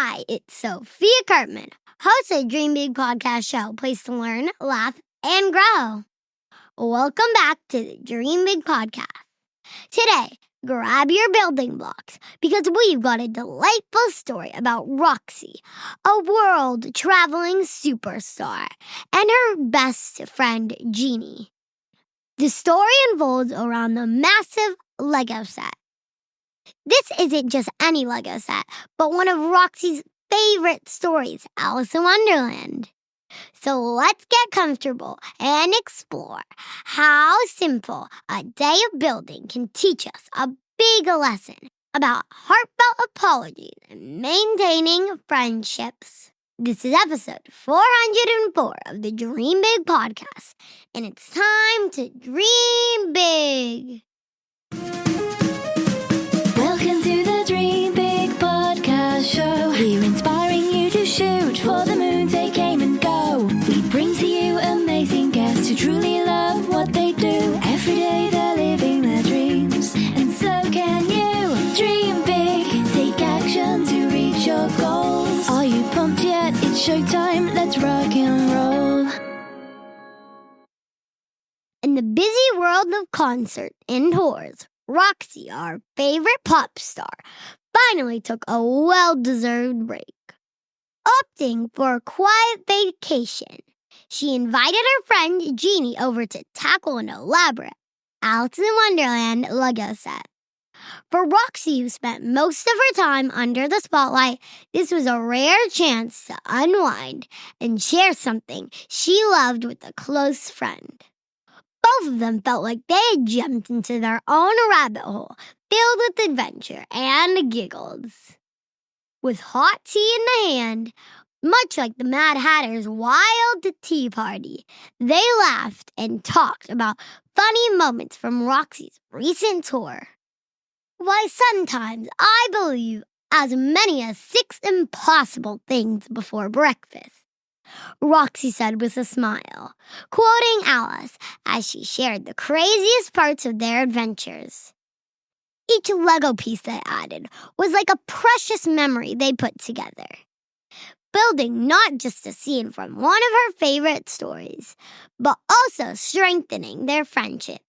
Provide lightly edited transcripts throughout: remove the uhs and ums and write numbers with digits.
Hi, it's Sophiakarpman, host of Dream Big Podcast show, place to learn, laugh, and grow. Welcome back to the Dream Big Podcast. Today, grab your building blocks because we've got a delightful story about Roxy, a world-traveling superstar, and her best friend, Ginnie. The story unfolds around the massive Lego set. This isn't just any Lego set, but one of Roxy's favorite stories, Alice in Wonderland. So let's get comfortable and explore how simple a day of building can teach us a big lesson about heartfelt apologies and maintaining friendships. This is episode 404 of the Dream Big Podcast, and it's time to dream big. Welcome to the Dream Big Podcast show. We're inspiring you to shoot for the moon, take aim and go. We bring to you amazing guests who truly love what they do. Every day they're living their dreams, and so can you. Dream big, take action to reach your goals. Are you pumped yet? It's showtime, let's rock and roll. In the busy world of concerts and tours, Roxy, our favorite pop star, finally took a well-deserved break. Opting for a quiet vacation, she invited her friend Ginnie over to tackle an elaborate Alice in Wonderland Lego set. For Roxy, who spent most of her time under the spotlight, this was a rare chance to unwind and share something she loved with a close friend. Both of them felt like they had jumped into their own rabbit hole, filled with adventure and giggles. With hot tea in the hand, much like the Mad Hatter's wild tea party, they laughed and talked about funny moments from Roxy's recent tour. Why, sometimes I believe as many as 6 impossible things before breakfast, Roxy said with a smile, quoting Alice as she shared the craziest parts of their adventures. Each Lego piece they added was like a precious memory they put together, building not just a scene from one of her favorite stories, but also strengthening their friendship,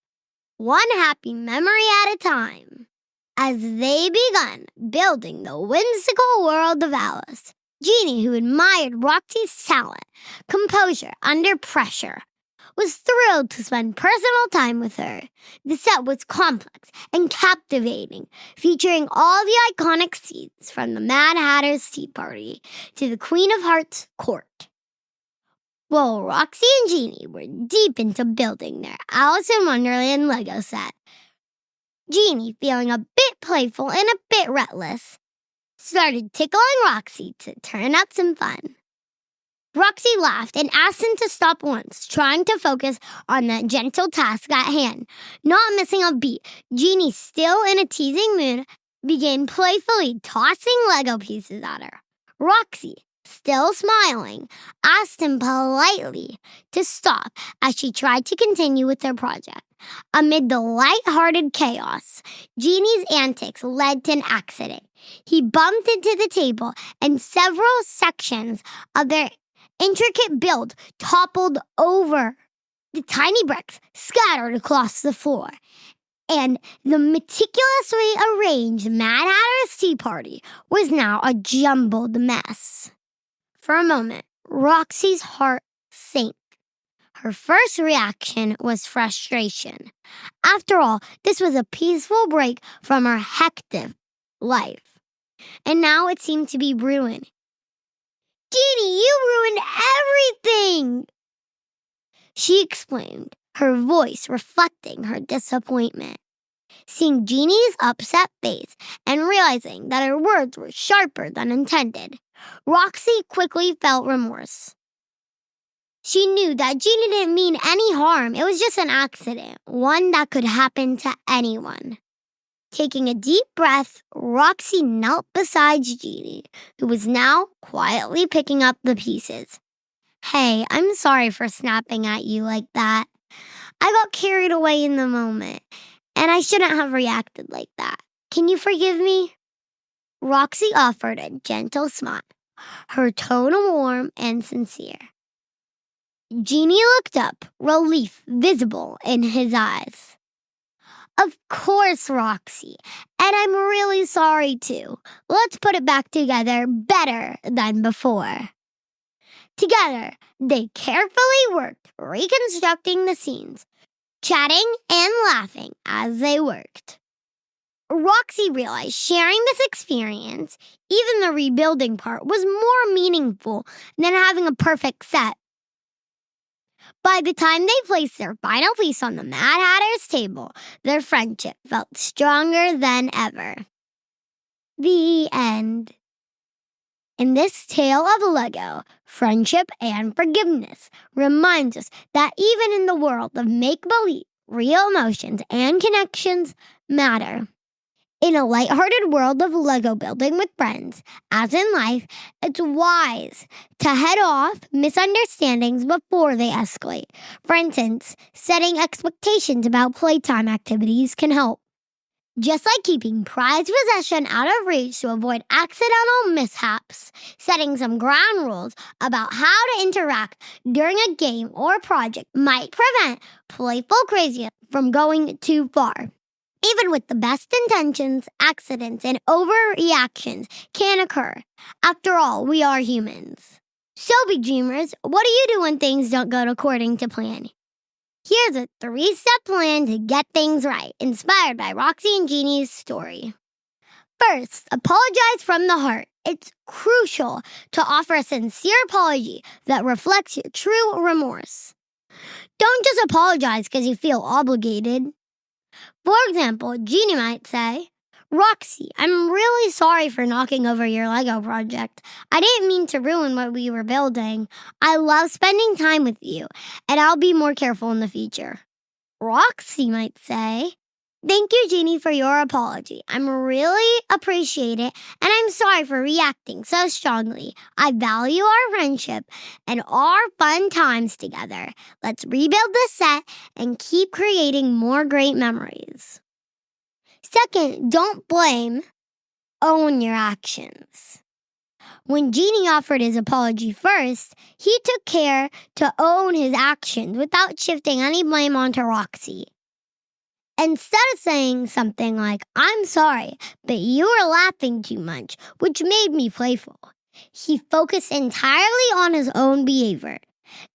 one happy memory at a time. As they began building the whimsical world of Alice, Ginnie, who admired Roxy's talent, composure under pressure, was thrilled to spend personal time with her. The set was complex and captivating, featuring all the iconic scenes from the Mad Hatter's Tea Party to the Queen of Hearts' court. While Roxy and Ginnie were deep into building their Alice in Wonderland Lego set, Ginnie, feeling a bit playful and a bit reckless, started tickling Roxy to turn up some fun. Roxy laughed and asked him to stop once, trying to focus on the gentle task at hand. Not missing a beat, Ginnie, still in a teasing mood, began playfully tossing Lego pieces at her. Roxy, still smiling, asked him politely to stop as she tried to continue with her project. Amid the light-hearted chaos, Ginnie's antics led to an accident. He bumped into the table, and several sections of their intricate build toppled over. The tiny bricks scattered across the floor, and the meticulously arranged Mad Hatter's Tea Party was now a jumbled mess. For a moment, Roxy's heart sank. Her first reaction was frustration. After all, this was a peaceful break from her hectic life, and now it seemed to be ruined. "Ginnie, you ruined everything!" she exclaimed, her voice reflecting her disappointment. Seeing Ginnie's upset face and realizing that her words were sharper than intended, Roxy quickly felt remorse. She knew that Ginnie didn't mean any harm. It was just an accident, one that could happen to anyone. Taking a deep breath, Roxy knelt beside Ginnie, who was now quietly picking up the pieces. "Hey, I'm sorry for snapping at you like that. I got carried away in the moment, and I shouldn't have reacted like that. Can you forgive me?" Roxy offered a gentle smile, her tone warm and sincere. Ginnie looked up, relief visible in his eyes. Of course, Roxy, and I'm really sorry too. Let's put it back together better than before. Together, they carefully worked, reconstructing the scenes, chatting and laughing as they worked. Roxy realized sharing this experience, even the rebuilding part, was more meaningful than having a perfect set. By the time they placed their final piece on the Mad Hatter's table, their friendship felt stronger than ever. The end. In this tale of Lego, friendship and forgiveness reminds us that even in the world of make-believe, real emotions and connections matter. In a lighthearted world of Lego building with friends, as in life, it's wise to head off misunderstandings before they escalate. For instance, setting expectations about playtime activities can help. Just like keeping prized possession out of reach to avoid accidental mishaps, setting some ground rules about how to interact during a game or project might prevent playful craziness from going too far. Even with the best intentions, accidents and overreactions can occur. After all, we are humans. So, big dreamers, what do you do when things don't go according to plan? Here's a 3-step plan to get things right, inspired by Roxy and Ginnie's story. First, apologize from the heart. It's crucial to offer a sincere apology that reflects your true remorse. Don't just apologize because you feel obligated. For example, Ginnie might say, Roxy, I'm really sorry for knocking over your Lego project. I didn't mean to ruin what we were building. I love spending time with you, and I'll be more careful in the future. Roxy might say, thank you, Ginnie, for your apology. I'm really appreciate it, and I'm sorry for reacting so strongly. I value our friendship and our fun times together. Let's rebuild this set and keep creating more great memories. Second, don't blame. Own your actions. When Ginnie offered his apology first, he took care to own his actions without shifting any blame onto Roxy. Instead of saying something like, I'm sorry, but you were laughing too much, which made me playful, he focused entirely on his own behavior.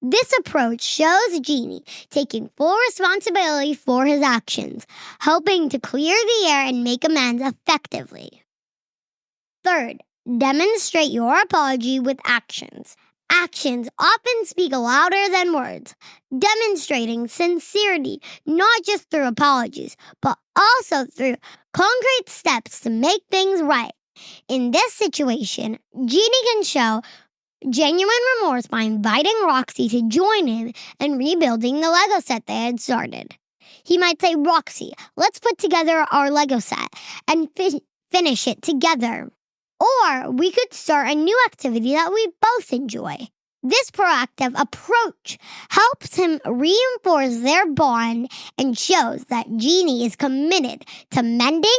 This approach shows Ginnie taking full responsibility for his actions, helping to clear the air and make amends effectively. Third, demonstrate your apology with actions. Actions often speak louder than words, demonstrating sincerity not just through apologies, but also through concrete steps to make things right. In this situation, Ginnie can show genuine remorse by inviting Roxy to join him in rebuilding the Lego set they had started. He might say, Roxy, let's put together our Lego set and finish it together. Or we could start a new activity that we both enjoy. This proactive approach helps him reinforce their bond and shows that Ginnie is committed to mending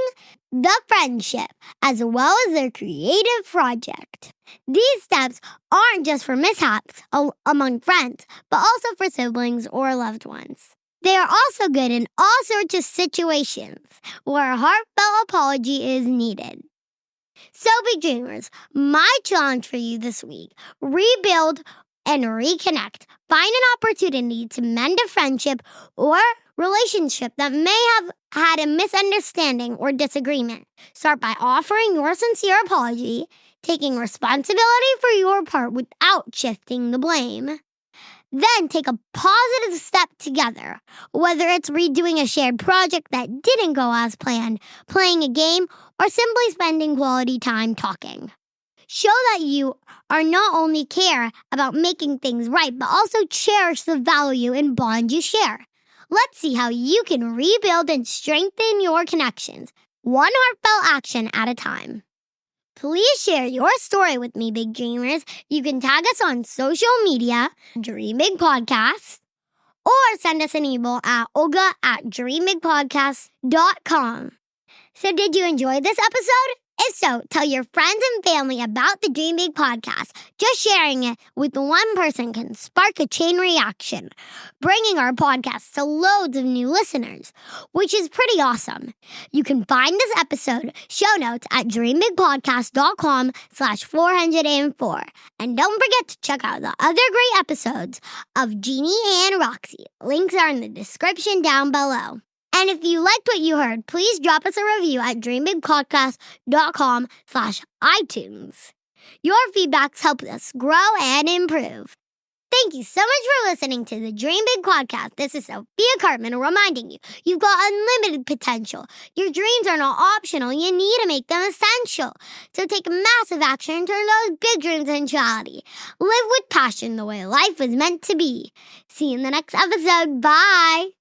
the friendship as well as their creative project. These steps aren't just for mishaps among friends, but also for siblings or loved ones. They are also good in all sorts of situations where a heartfelt apology is needed. So, big dreamers, my challenge for you this week, rebuild and reconnect. Find an opportunity to mend a friendship or relationship that may have had a misunderstanding or disagreement. Start by offering your sincere apology, taking responsibility for your part without shifting the blame. Then take a positive step together, whether it's redoing a shared project that didn't go as planned, playing a game, or simply spending quality time talking. Show that you are not only care about making things right, but also cherish the value and bond you share. Let's see how you can rebuild and strengthen your connections, one heartfelt action at a time. Please share your story with me, big dreamers. You can tag us on social media, Dream Big Podcast, or send us an email at olga@dreambigpodcast.com. So did you enjoy this episode? If so, tell your friends and family about the Dream Big podcast. Just sharing it with one person can spark a chain reaction, bringing our podcast to loads of new listeners, which is pretty awesome. You can find this episode show notes at dreambigpodcast.com/404. And don't forget to check out the other great episodes of Ginnie and Roxy. Links are in the description down below. And if you liked what you heard, please drop us a review at dreambigpodcast.com/iTunes. Your feedbacks help us grow and improve. Thank you so much for listening to the Dream Big podcast. This is Sophiakarpman reminding you, you've got unlimited potential. Your dreams are not optional. You need to make them essential. So take massive action and turn those big dreams into reality. Live with passion the way life was meant to be. See you in the next episode. Bye.